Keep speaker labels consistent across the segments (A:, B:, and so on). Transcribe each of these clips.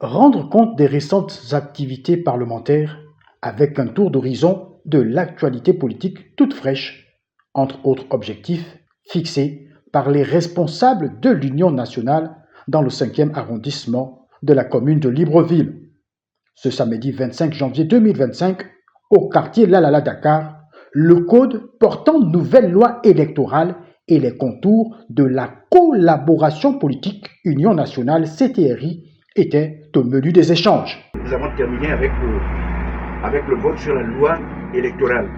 A: Rendre compte des récentes activités parlementaires avec un tour d'horizon de l'actualité politique toute fraîche, entre autres objectifs fixés par les responsables de l'Union nationale dans le 5e arrondissement de la commune de Libreville. Ce samedi 25 janvier 2025, au quartier Lalala Dakar, le code portant nouvelle loi électorale et les contours de la collaboration politique Union nationale CTRI était au menu des échanges.
B: Nous avons terminé avec le vote sur la loi électorale,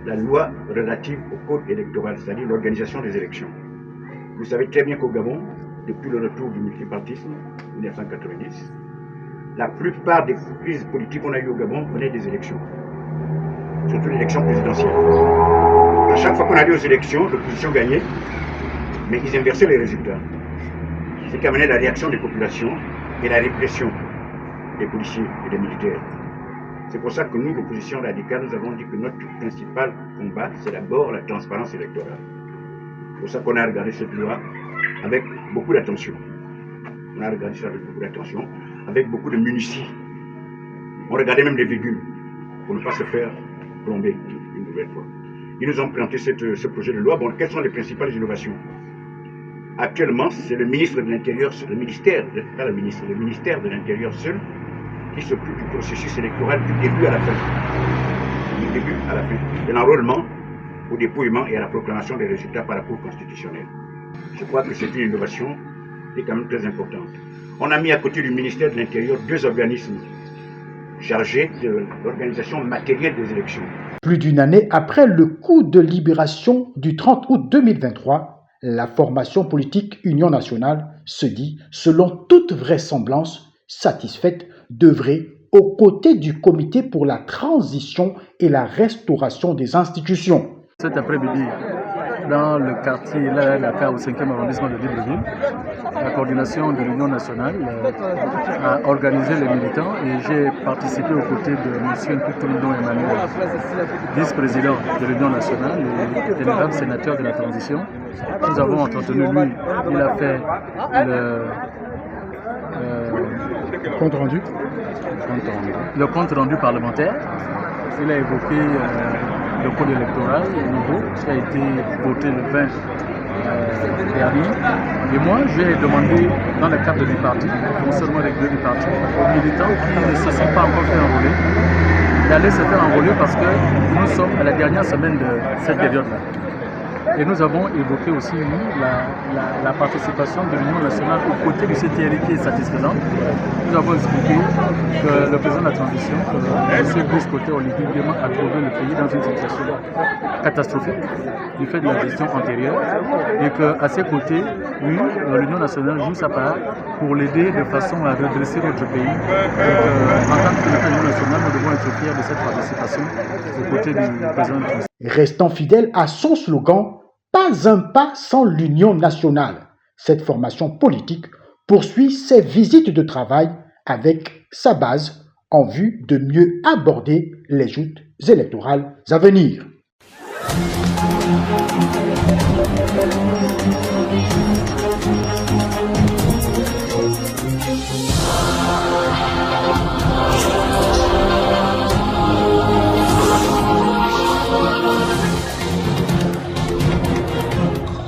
B: la loi relative au code électoral, c'est-à-dire l'organisation des élections. Vous savez très bien qu'au Gabon, depuis le retour du multipartisme, 1990, la plupart des crises politiques qu'on a eues au Gabon venaient des élections, surtout l'élection présidentielle. À chaque fois qu'on allait aux élections, l'opposition gagnait, mais ils inversaient les résultats. Ce qui amenait la réaction des populations et la répression des policiers et des militaires. C'est pour ça que nous, l'opposition radicale, nous avons dit que notre principal combat, c'est d'abord la transparence électorale. C'est pour ça qu'on a regardé cette loi avec beaucoup d'attention. On a regardé ça avec beaucoup d'attention, avec beaucoup de munitions. On regardait même les virgules pour ne pas se faire plomber une nouvelle fois. Ils nous ont présenté ce projet de loi. Bon, quelles sont les principales innovations? Actuellement, c'est le ministre de l'Intérieur, le ministère de l'Intérieur seul qui s'occupe du processus électoral du début à la fin. Du début à la fin. De l'enrôlement, au dépouillement et à la proclamation des résultats par la Cour constitutionnelle. Je crois que c'est une innovation qui est quand même très importante. On a mis à côté du ministère de l'Intérieur 2 organismes chargés de l'organisation matérielle des élections.
A: Plus d'une année après le coup de libération du 30 août 2023, la formation politique Union nationale se dit, selon toute vraisemblance, satisfaite d'œuvrer aux côtés du comité pour la transition et la restauration des institutions.
C: Cet après-midi, dans le quartier Dakar au 5e arrondissement de Libreville, la coordination de l'Union nationale a organisé les militants et j'ai participé aux côtés de M. Nkutoumidon Emmanuel, vice-président de l'Union nationale et mesdames sénateurs de la transition. Nous avons entretenu lui, il a fait le compte rendu parlementaire. Il a évoqué le code électoral nouveau qui a été voté le 20 dernier. Et moi, j'ai demandé, dans le cadre du parti, le fonctionnement régulier du parti, aux militants qui ne se sont pas encore fait enrôler, d'aller se faire enrôler parce que nous sommes à la dernière semaine de cette période-là. Et nous avons évoqué aussi, nous, la participation de l'Union nationale aux côtés du CTRI qui est satisfaisante. Nous avons expliqué que le président de la transition, M. Brice Coté Olivier, a trouvé le pays dans une situation catastrophique du fait de la gestion antérieure et qu'à ses côtés, oui, l'Union nationale joue sa part pour l'aider de façon à redresser notre pays. En tant que l'Union nationale, nous devons être fiers de cette participation aux côtés du président de la transition.
A: Restant fidèle à son slogan, pas un pas sans l'Union nationale. Cette formation politique poursuit ses visites de travail avec sa base en vue de mieux aborder les joutes électorales à venir.